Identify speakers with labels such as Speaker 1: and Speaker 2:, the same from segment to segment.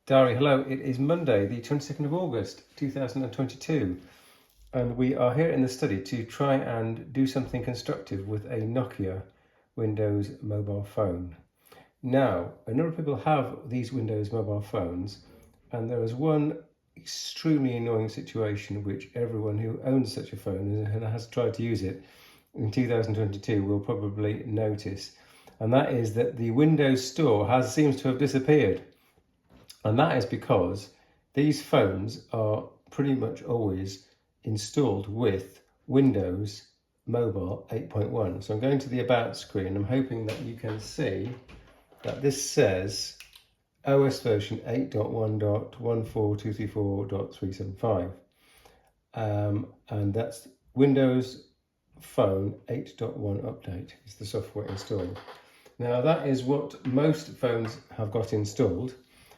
Speaker 1: Diary, hello. It is Monday, the 22nd of August, 2022, and we are here in the study to try and do something constructive with a Nokia Windows mobile phone. Now, a number of people have these Windows mobile phones, and there is one extremely annoying situation which everyone who owns such a phone and has tried to use it in 2022 will probably notice, and that is that the Windows Store seems to have disappeared. And that is because these phones are pretty much always installed with Windows Mobile 8.1. So I'm going to the About screen. I'm hoping that you can see that this says OS version 8.1.14234.375. And that's Windows Phone 8.1 update is the software installed. Now that is what most phones have got installed.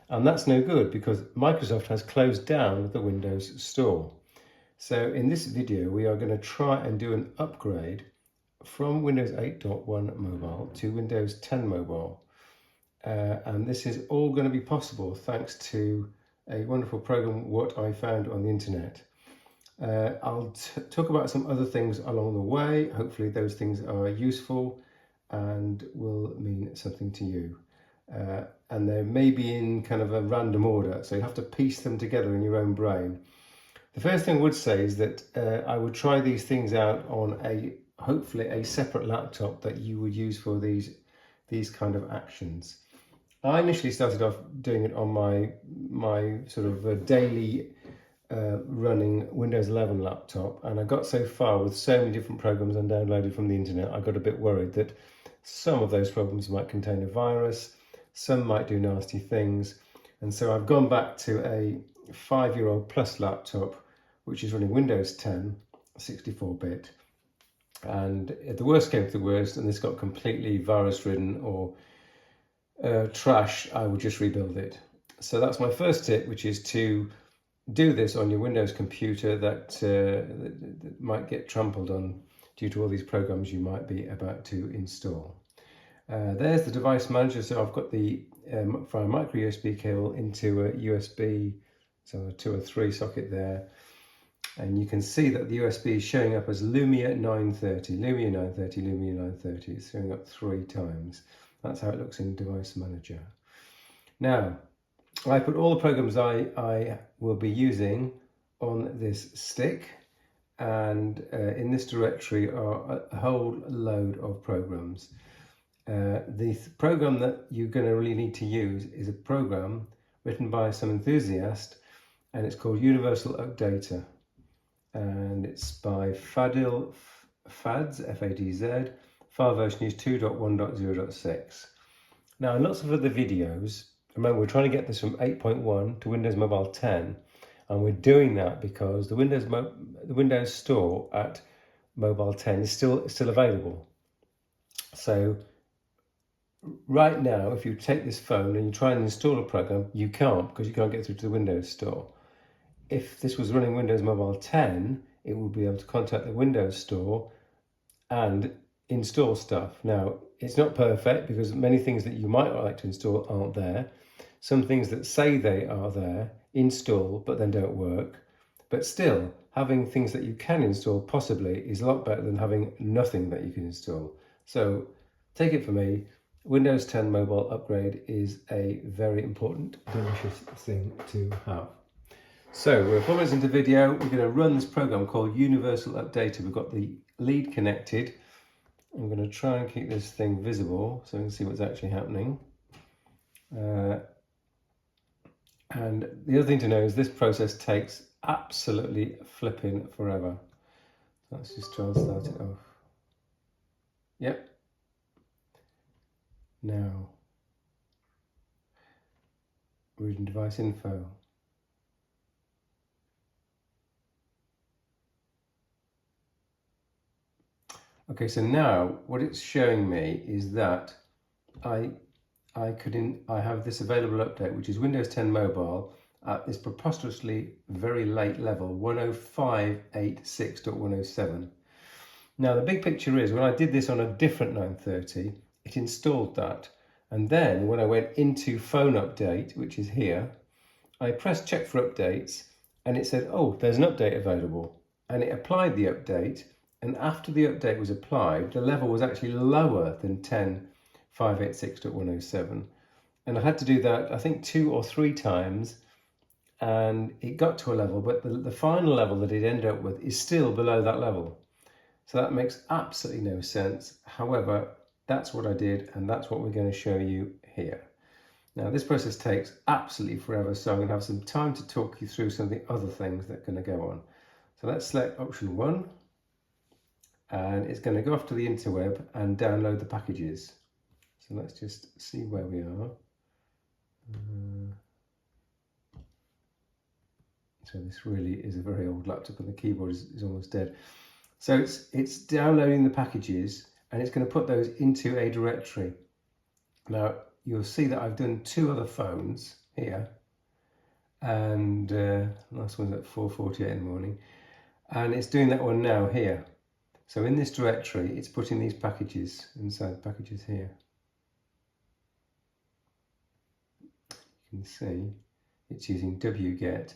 Speaker 1: And that's no good because Microsoft has closed down the Windows Store. So in this video, we are going to try and do an upgrade from Windows 8.1 Mobile to Windows 10 Mobile. And this is all going to be possible thanks to a wonderful program, what I found on the internet. I'll talk about some other things along the way. Hopefully those things are useful and will mean something to you. And they may be in kind of a random order, so you have to piece them together in your own brain. The first thing I would say is that I would try these things out on hopefully a separate laptop that you would use for these kind of actions. I initially started off doing it on my sort of daily running Windows 11 laptop, and I got so far with so many different programs I downloaded from the internet, I got a bit worried that some of those programs might contain a virus. Some might do nasty things, and so I've gone back to a 5-year-old plus laptop which is running Windows 10 64-bit, and if the worst came to the worst and this got completely virus ridden or trash, I would just rebuild it. So that's my first tip, which is to do this on your Windows computer that might get trampled on due to all these programs you might be about to install. There's the device manager. So I've got the via micro USB cable into a USB, so a 2 or 3 socket there. And you can see that the USB is showing up as Lumia 930, Lumia 930, Lumia 930. It's showing up 3 times. That's how it looks in device manager. Now, I put all the programs I will be using on this stick. And in this directory are a whole load of programs. The program that you're going to really need to use is a program written by some enthusiast, and it's called Universal Updater, and it's by Fazil Fatz, F-A-D-Z. File version is 2.1.0.6. Now, in lots of other videos, remember we're trying to get this from 8.1 to Windows Mobile 10, and we're doing that because the Windows Store at Mobile 10 is still available. So right now, if you take this phone and you try and install a program, you can't, because you can't get through to the Windows Store. If this was running Windows Mobile 10, it would be able to contact the Windows Store and install stuff. Now, it's not perfect because many things that you might like to install aren't there. Some things that say they are there install but then don't work. But still, having things that you can install possibly is a lot better than having nothing that you can install. So take it from me, Windows 10 Mobile upgrade is a very important, delicious thing to have. So we're 4 minutes into the video. We're going to run this program called Universal Updater. We've got the lead connected. I'm going to try and keep this thing visible so we can see what's actually happening. And the other thing to know is this process takes absolutely flipping forever. Let's just try and start it off. Yep. Now, reading device info. Okay, so now what it's showing me is that I have this available update, which is Windows 10 Mobile at this preposterously very late level, 105.86.107. Now the big picture is when I did this on a different 930, it installed that. And then when I went into phone update, which is here, I pressed check for updates and it said, oh, there's an update available. And it applied the update. And after the update was applied, the level was actually lower than 10.586.107. And I had to do that, I think, 2 or 3 times. And it got to a level, but the final level that it ended up with is still below that level. So that makes absolutely no sense. However, that's what I did, and that's what we're going to show you here. Now, this process takes absolutely forever, so I'm going to have some time to talk you through some of the other things that are going to go on. So let's select option 1, and it's going to go off to the interweb and download the packages. So let's just see where we are. So this really is a very old laptop and the keyboard is almost dead. So it's downloading the packages and it's going to put those into a directory. Now you'll see that I've done 2 other phones here, and last one's at 4:48 in the morning, and it's doing that one now here. So in this directory it's putting these packages inside packages here. You can see it's using wget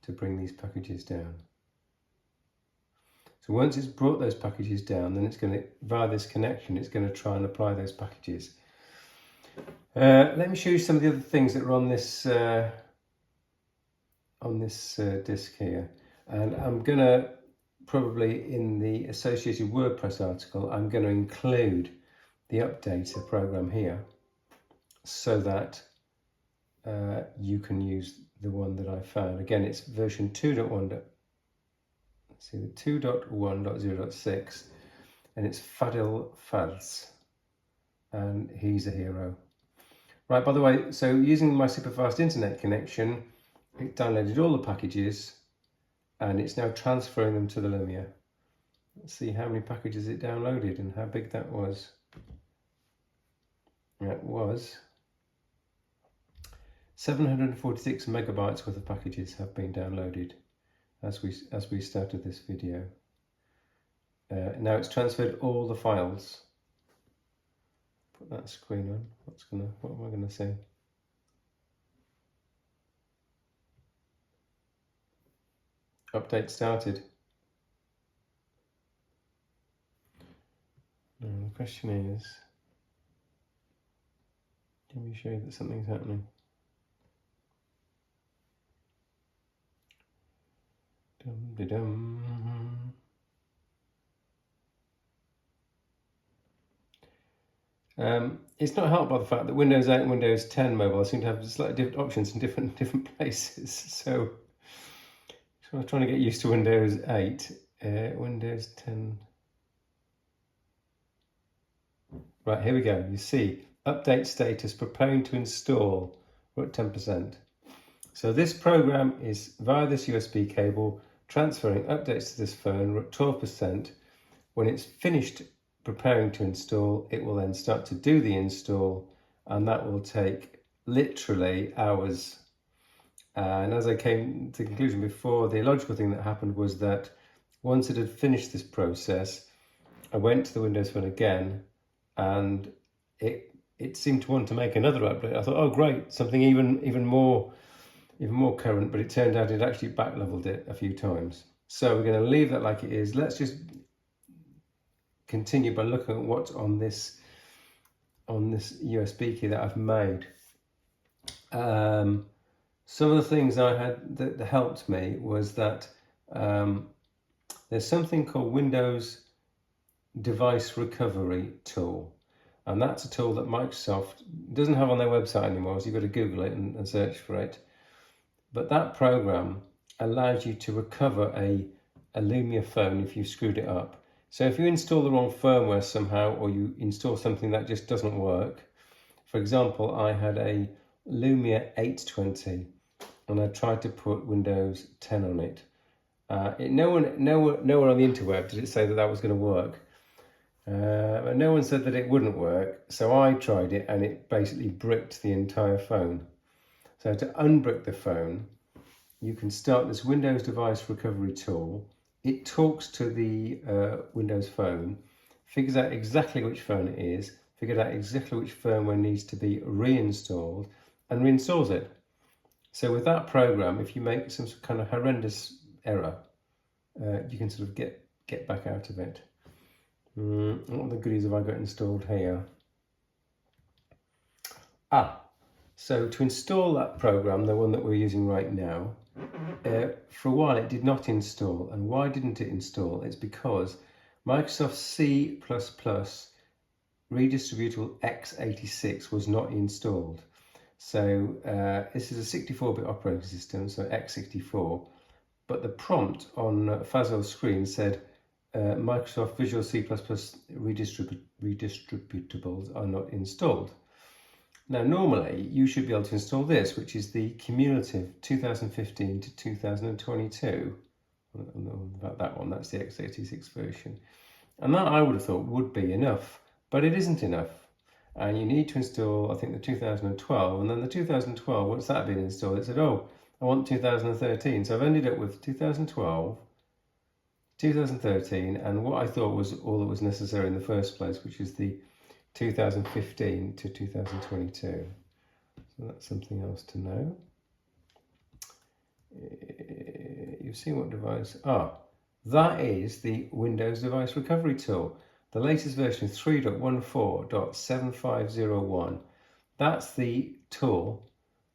Speaker 1: to bring these packages down. So once it's brought those packages down, then it's going to, via this connection, it's going to try and apply those packages. Let me show you some of the other things that are on this disk here. And I'm going to, probably in the associated WordPress article, I'm going to include the updater program here so that you can use the one that I found. Again, it's version 2.1. Let's see, the 2.1.0.6, and it's Fazil Fatz, and he's a hero. Right, by the way, so using my super fast internet connection, it downloaded all the packages, and it's now transferring them to the Lumia. Let's see how many packages it downloaded and how big that was. That was 746 megabytes worth of packages have been downloaded as we started this video. Now it's transferred all the files. Put that screen on. What am I gonna say? Update started. Now the question is, let me show you that something's happening. It's not helped by the fact that Windows 8 and Windows 10 mobile seem to have slightly different options in different places. So I'm trying to get used to Windows 8, Windows 10. Right, here we go. You see, update status, preparing to install. We're at 10%. So this program is via this USB cable transferring updates to this phone. We're at 12%. When it's finished preparing to install, it will then start to do the install, and that will take literally hours. And as I came to the conclusion before, the logical thing that happened was that once it had finished this process, I went to the Windows Phone again, and it seemed to want to make another update. I thought, oh great, something even more current, but it turned out it actually back leveled it a few times. So we're going to leave that like it is. Let's just continue by looking at what's on this USB key that I've made. Some of the things I had that helped me was that there's something called Windows Device Recovery Tool, and that's a tool that Microsoft doesn't have on their website anymore, so you've got to Google it and search for it. But that program allows you to recover a Lumia phone if you've screwed it up. So if you install the wrong firmware somehow, or you install something that just doesn't work, for example, I had a Lumia 820 and I tried to put Windows 10 on it. Nowhere on the interweb did it say that that was going to work. But no one said that it wouldn't work, so I tried it and it basically bricked the entire phone. So to unbrick the phone, you can start this Windows Device Recovery Tool. It talks to the Windows Phone, figures out exactly which phone it is, figures out exactly which firmware needs to be reinstalled, and reinstalls it. So with that program, if you make some kind of horrendous error, you can sort of get back out of it. What other goodies have I got installed here? So to install that program, the one that we're using right now, for a while it did not install. And why didn't it install? It's because Microsoft C++ redistributable x86 was not installed. So this is a 64-bit operating system, so x64, but the prompt on Fazil's screen said Microsoft Visual C++ redistributables are not installed. Now normally you should be able to install this, which is the cumulative 2015 to 2022. About that one, that's the x86 version. And that I would have thought would be enough, but it isn't enough. And you need to install, I think, the 2012, and then the 2012, once that had been installed, it said, oh, I want 2013. So I've ended up with 2012, 2013, and what I thought was all that was necessary in the first place, which is the 2015 to 2022. So that's something else to know. You've seen what device? That is the Windows Device Recovery Tool. The latest version is 3.14.7501. That's the tool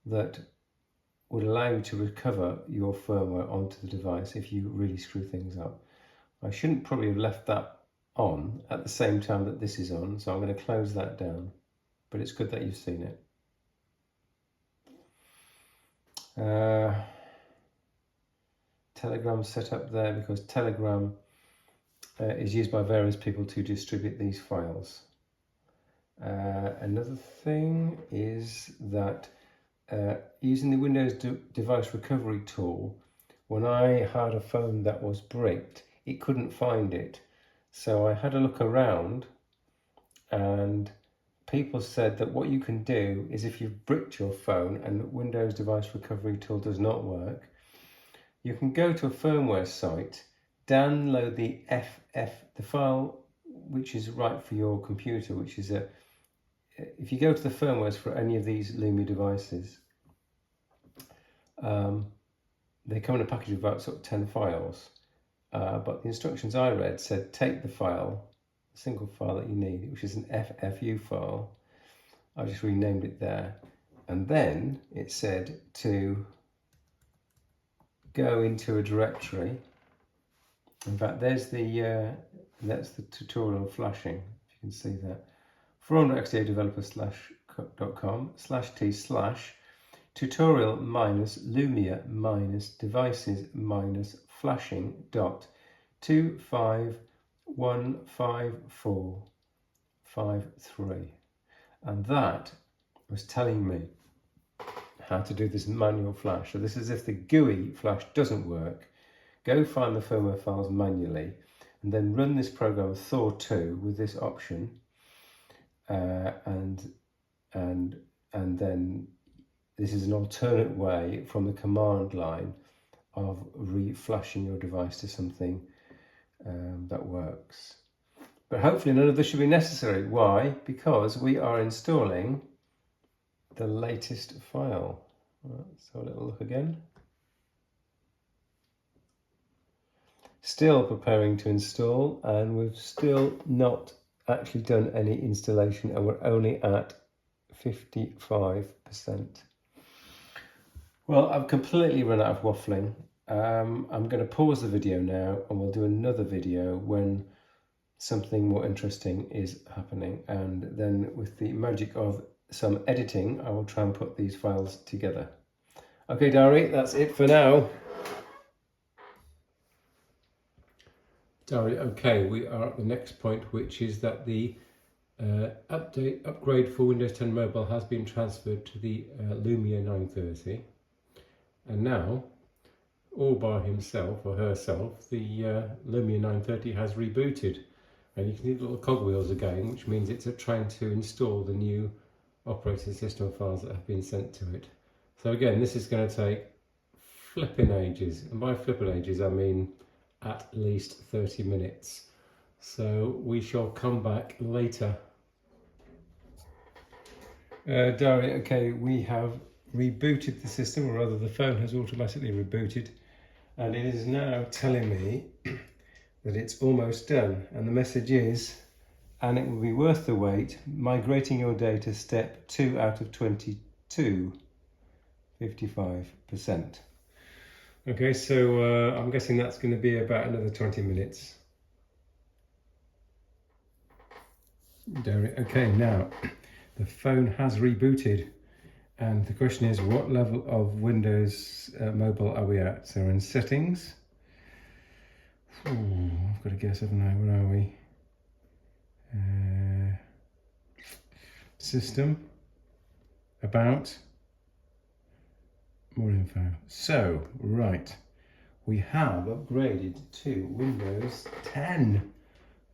Speaker 1: that would allow you to recover your firmware onto the device if you really screw things up. I shouldn't probably have left that on at the same time that this is on, so I'm going to close that down, but it's good that you've seen it. Telegram set up there because Telegram is used by various people to distribute these files. Another thing is that using the Windows Device Recovery Tool, when I had a phone that was bricked, it couldn't find it. So I had a look around, and people said that what you can do is if you've bricked your phone and Windows Device Recovery Tool does not work, you can go to a firmware site, download the file which is right for your computer, which is if you go to the firmwares for any of these Lumia devices, they come in a package of about sort of 10 files. But the instructions I read said take the file, a single file that you need, which is an FFU file. I just renamed it there. And then it said to go into a directory. In fact, there's that's the tutorial on flashing, if you can see that. forum.exe-developers/tutorial-lumia-devices-flashing.25154553. And that was telling me how to do this manual flash. So this is if the GUI flash doesn't work, go find the firmware files manually and then run this program Thor2 with this option, and then this is an alternate way from the command line of re-flashing your device to something that works. But hopefully none of this should be necessary. Why? Because we are installing the latest file. Let's have a little look again. Still preparing to install, and we've still not actually done any installation, and we're only at 55%. Well, I've completely run out of waffling. I'm going to pause the video now, and we'll do another video when something more interesting is happening, and then with the magic of some editing, I will try and put these files together. Okay, Dari, that's it for now. Dari, okay, we are at the next point, which is that the upgrade for Windows 10 Mobile has been transferred to the Lumia 930, and now, all by himself or herself, the Lumia 930 has rebooted, and you can see the little cogwheels again, which means it's trying to install the new operating system files that have been sent to it. So again, this is going to take flipping ages, and by flipping ages I mean at least 30 minutes. So we shall come back later. Dari, okay, we have rebooted the system, or rather the phone has automatically rebooted, and it is now telling me that it's almost done, and the message is, and it will be worth the wait, migrating your data step 2 out of 22, 55%. Okay, so I'm guessing that's going to be about another 20 minutes. Okay, now the phone has rebooted, and the question is, what level of Windows Mobile are we at? So we're in settings. Ooh, I've got to guess, haven't I? Where are we? System, about, more info. So, right, we have upgraded to Windows 10.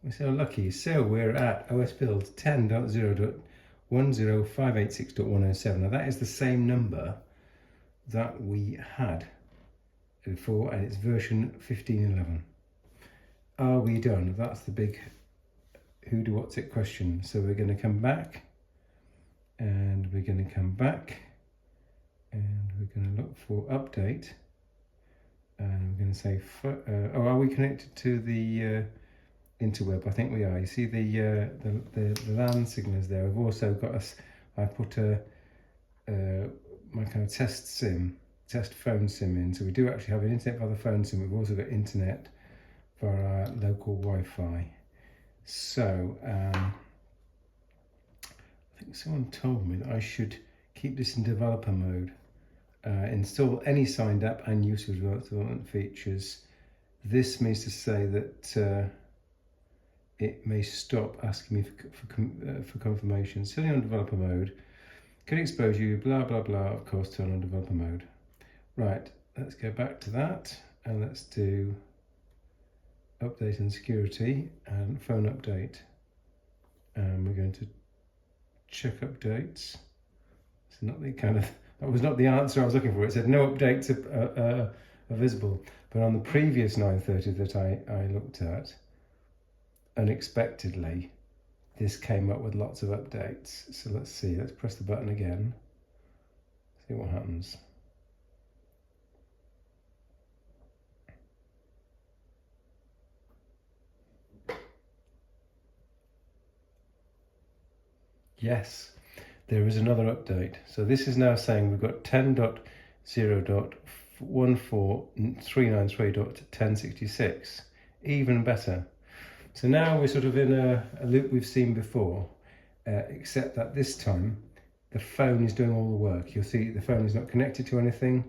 Speaker 1: We're so lucky. So we're at OS build 10.0.10586.107. Now that is the same number that we had before, and it's version 15.11. Are we done? That's the big who do what's it question. So we're going to come back, and we're going to come back, and we're going to look for update, and we're going to say, oh, are we connected to the interweb? I think we are. You see the LAN signals there. We've also got us. I put my kind of test phone sim in. So we do actually have an internet via the phone sim. We've also got internet via our local Wi-Fi. So I think someone told me that I should keep this in developer mode. Install any signed app and use of development features. This means to say that it may stop asking me for confirmation. Still on developer mode. Could expose you, blah, blah, blah. Of course, turn on developer mode. Right, let's go back to that, and let's do update and security and phone update. And we're going to check updates. It's not the kind of, that was not the answer I was looking for. It said no updates are visible. But on the previous 930 that I looked at, unexpectedly, this came up with lots of updates. So let's see, let's press the button again, see what happens. Yes, there is another update. So this is now saying we've got 10.0.14393.1066, even better. So now we're sort of in a loop we've seen before, except that this time the phone is doing all the work. You'll see the phone is not connected to anything.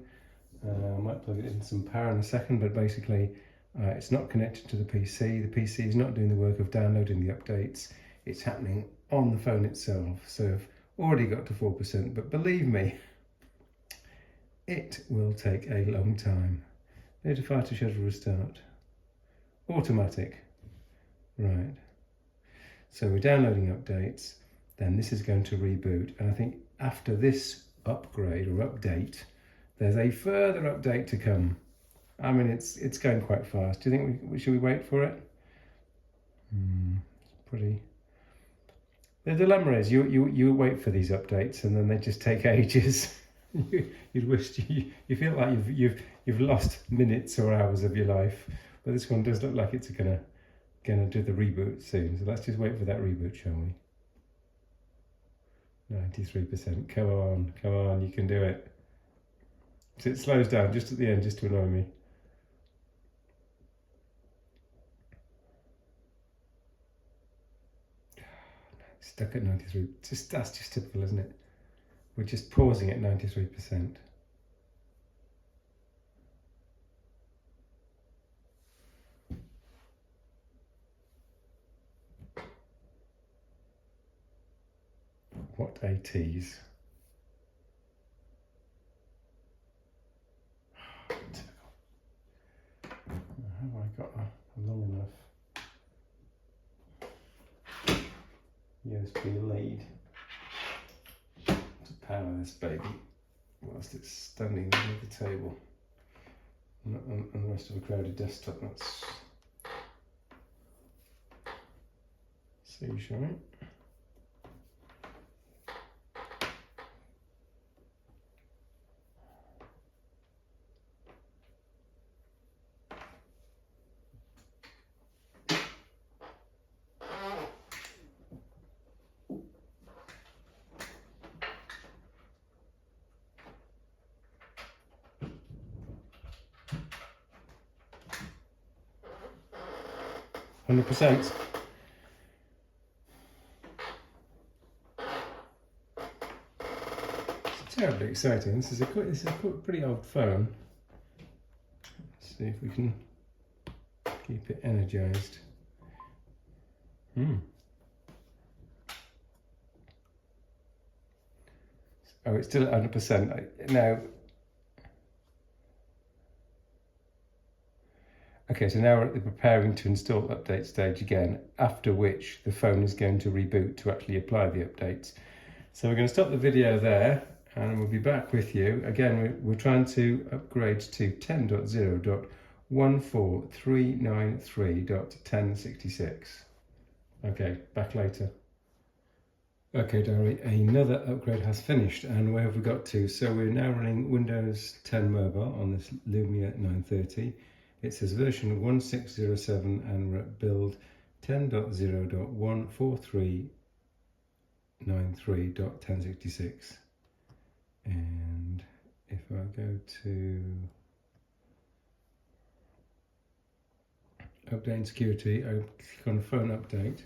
Speaker 1: I might plug it in some power in a second, but basically it's not connected to the PC. The PC is not doing the work of downloading the updates. It's happening on the phone itself. So I've already got to 4%, but believe me, it will take a long time. Notify to schedule restart. Automatic. Right, so we're downloading updates, then this is going to reboot, and I think after this upgrade or update, there's a further update to come. I mean, it's going quite fast. Do you think should we wait for it? It's pretty. The dilemma is you wait for these updates, and then they just take ages. You'd wish you feel like you've lost minutes or hours of your life, but this one does look like it's gonna do the reboot soon, so let's just wait for that reboot, shall we? 93%, come on, you can do it. So it slows down just at the end, just to annoy me. Stuck at 93, that's just typical, isn't it? We're just pausing at 93%. What a tease. Typical. Have I got a long enough USB lead to power this baby whilst it's standing under the table and the rest of a crowded desktop? Let's see, shall we? 100%. It's terribly exciting. This is a pretty old phone. Let's see if we can keep it energized. Oh, it's still at 100%. Now, okay, so now we're at the preparing to install update stage again, after which the phone is going to reboot to actually apply the updates. So we're going to stop the video there, and we'll be back with you. Again, we're trying to upgrade to 10.0.14393.1066. Okay, back later. Okay, Diary, another upgrade has finished, and where have we got to? So we're now running Windows 10 Mobile on this Lumia 930. It says version 1607, and we're at build 10.0.14393.1066. And if I go to update and security, I click on phone update,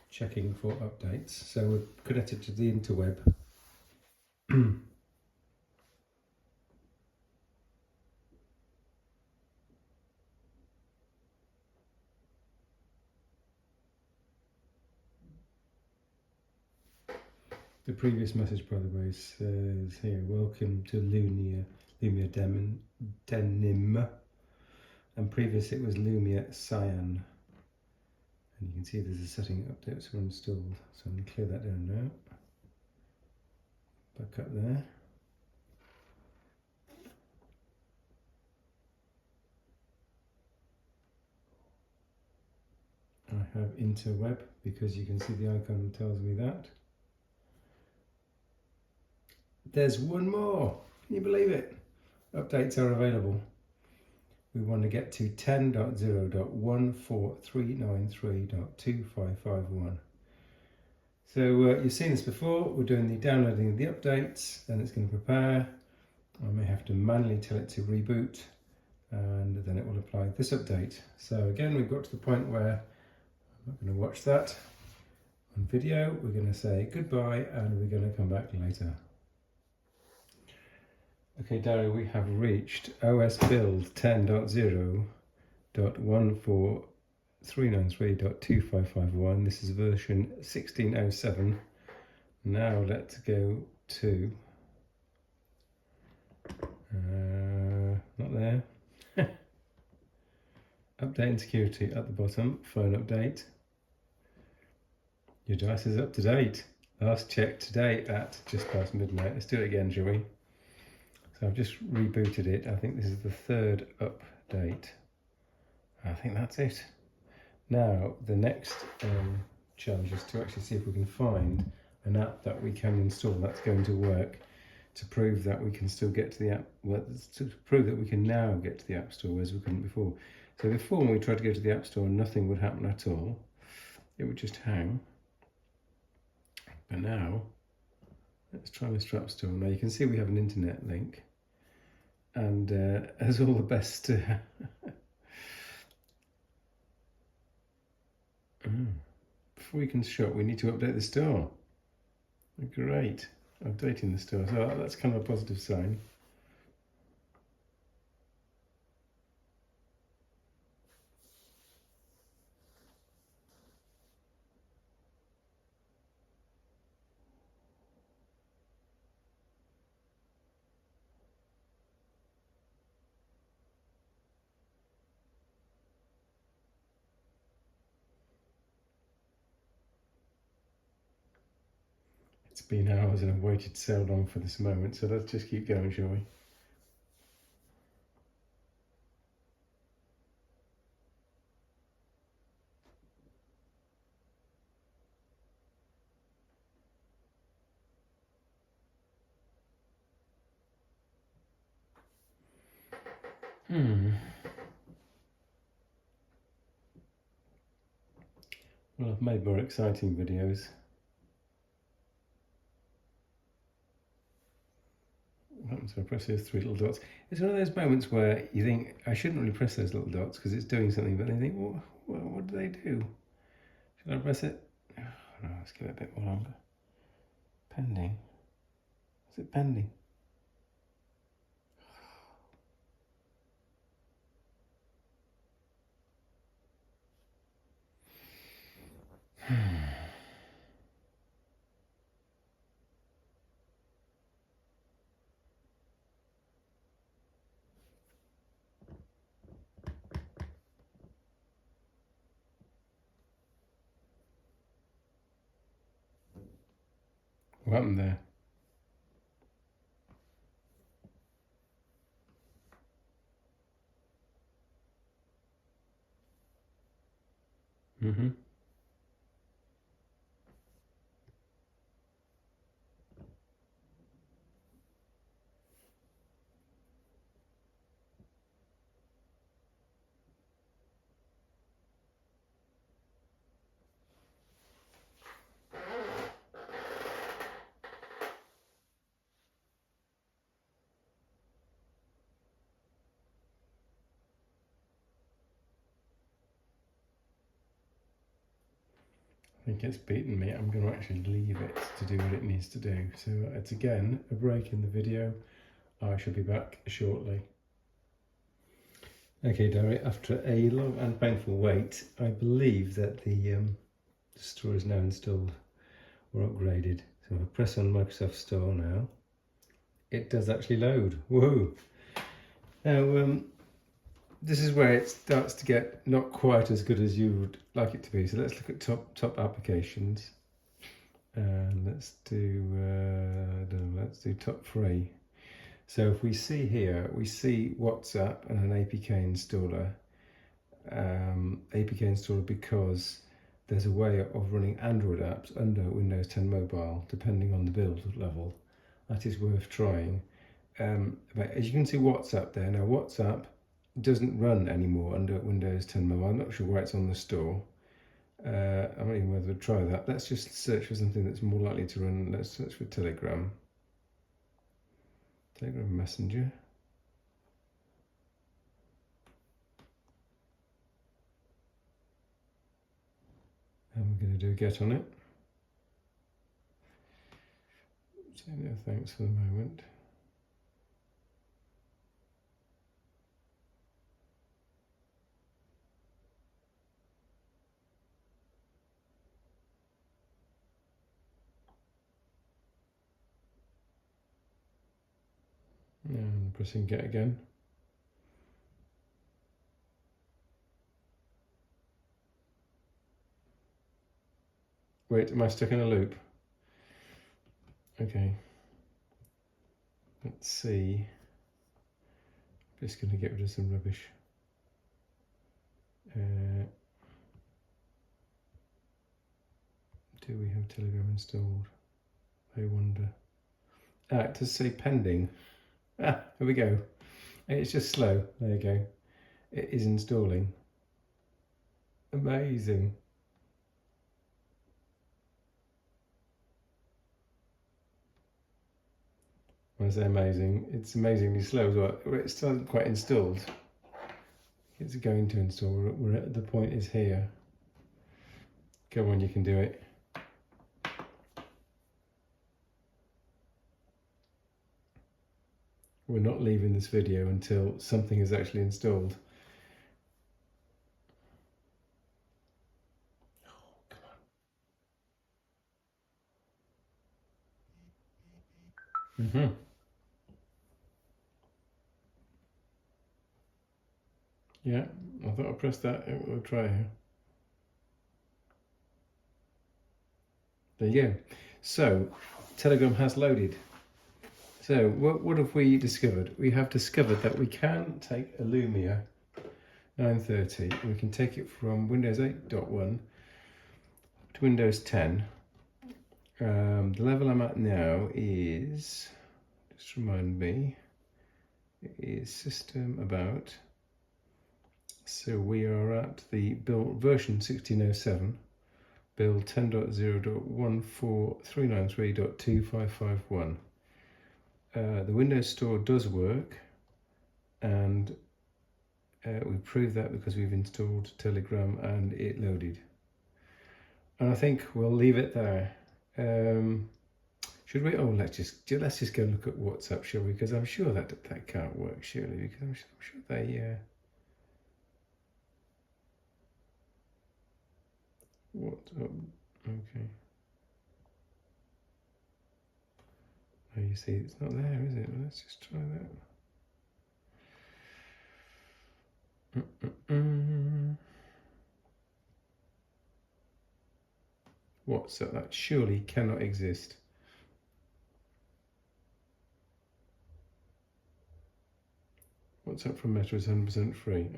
Speaker 1: checking for updates. So we're connected to the interweb. The previous message, by the way, says here, welcome to Lumia Denim. And previous it was Lumia Cyan. And you can see there's a setting updates were installed. So I'm going to clear that down now. Back up there. I have interweb because you can see the icon tells me that. There's one more. Can you believe it? Updates are available. We want to get to 10.0.14393.2551. So you've seen this before. We're doing the downloading of the updates, then it's going to prepare. I may have to manually tell it to reboot, and then it will apply this update. So again, we've got to the point where I'm not going to watch that on video. We're going to say goodbye, and we're going to come back later. Okay, Dario, we have reached OS build 10.0.14393.2551. This is version 1607. Now let's go to, not there, update and security at the bottom, phone update. Your device is up to date. Last check today at just past midnight. Let's do it again, shall we? So I've just rebooted it. I think this is the third update. I think that's it. Now, the next challenge is to actually see if we can find an app that we can install that's going to work, to prove that we can still get to the app, well, to prove that we can now get to the App Store, whereas we couldn't before. So before, when we tried to go to the App Store, nothing would happen at all. It would just hang. But now, let's try this App Store. Now you can see we have an internet link. And as all the best before we can shop, we need to update the store. Great, updating the store. So that's kind of a positive sign. It's been hours and I've waited so long for this moment, so let's just keep going, shall we? Well, I've made more exciting videos. what happens if I press those three little dots? It's one of those moments where you think, I shouldn't really press those little dots because it's doing something, but then you think, well, what do they do? Should I press it? Oh, no, let's give it a bit more longer. Pending. Is it pending? What happened there? Mm-hmm. I think it's beaten me. I'm going to actually leave it to do what it needs to do. So it's again a break in the video. I shall be back shortly. Okay, Derry, after a long and painful wait, I believe that the store is now installed or upgraded. So if I press on Microsoft Store now, it does actually load. Woohoo! Now, this is where it starts to get not quite as good as you would like it to be. So let's look at top applications, and let's do top 3. So if we see here, we see WhatsApp and an APK installer. APK installer because there's a way of running Android apps under Windows 10 Mobile, depending on the build level. That is worth trying. But as you can see, WhatsApp there. Now WhatsApp doesn't run anymore under Windows 10 Mobile. I'm not sure why it's on the store. I'm not even whether to try that. Let's just search for something that's more likely to run. Let's search for Telegram. Telegram Messenger. And we're going to do a get on it. Say no thanks for the moment. And pressing get again. Wait, am I stuck in a loop? Okay. Let's see. I'm just going to get rid of some rubbish. Do we have Telegram installed? I wonder. It does say pending. Here we go. It's just slow. There you go. It is installing. Amazing. When I say amazing, it's amazingly slow as well. It's still not quite installed. It's going to install. We're at the point is here. Come on, you can do it. We're not leaving this video until something is actually installed. Oh, come on. Yeah, I thought I pressed that. We'll try here. There you go. So, Telegram has loaded. So, what have we discovered? We have discovered that we can take a Lumia 930. We can take it from Windows 8.1 to Windows 10. The level I'm at now is, just remind me, it is system about. So we are at the build version 1607, build 10.0.14393.2551. the Windows Store does work, and we proved that because we've installed Telegram and it loaded. And I think we'll leave it there. Should we? Oh, let's just go look at WhatsApp, shall we? Because I'm sure that can't work, surely, because I'm sure they. WhatsApp. Okay. Oh, you see, it's not there, is it? Let's just try that. WhatsApp, that surely cannot exist. WhatsApp from Meta is 100% free.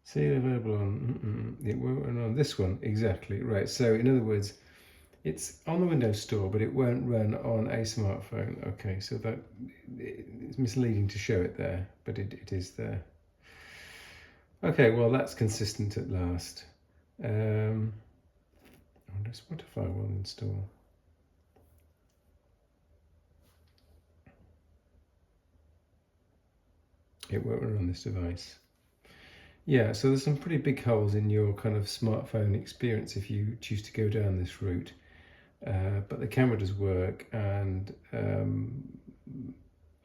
Speaker 1: See, available on. It won't run on this one exactly right. So in other words, it's on the Windows Store, but it won't run on a smartphone. Okay, so that it's misleading to show it there, but it is there. Okay, well that's consistent at last. I wonder if Spotify will install. It won't run on this device. Yeah, so there's some pretty big holes in your kind of smartphone experience if you choose to go down this route. But the camera does work, and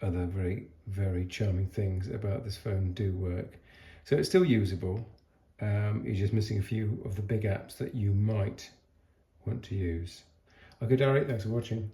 Speaker 1: other very, very charming things about this phone do work. So it's still usable. You're just missing a few of the big apps that you might want to use. Okay, Derek, thanks for watching.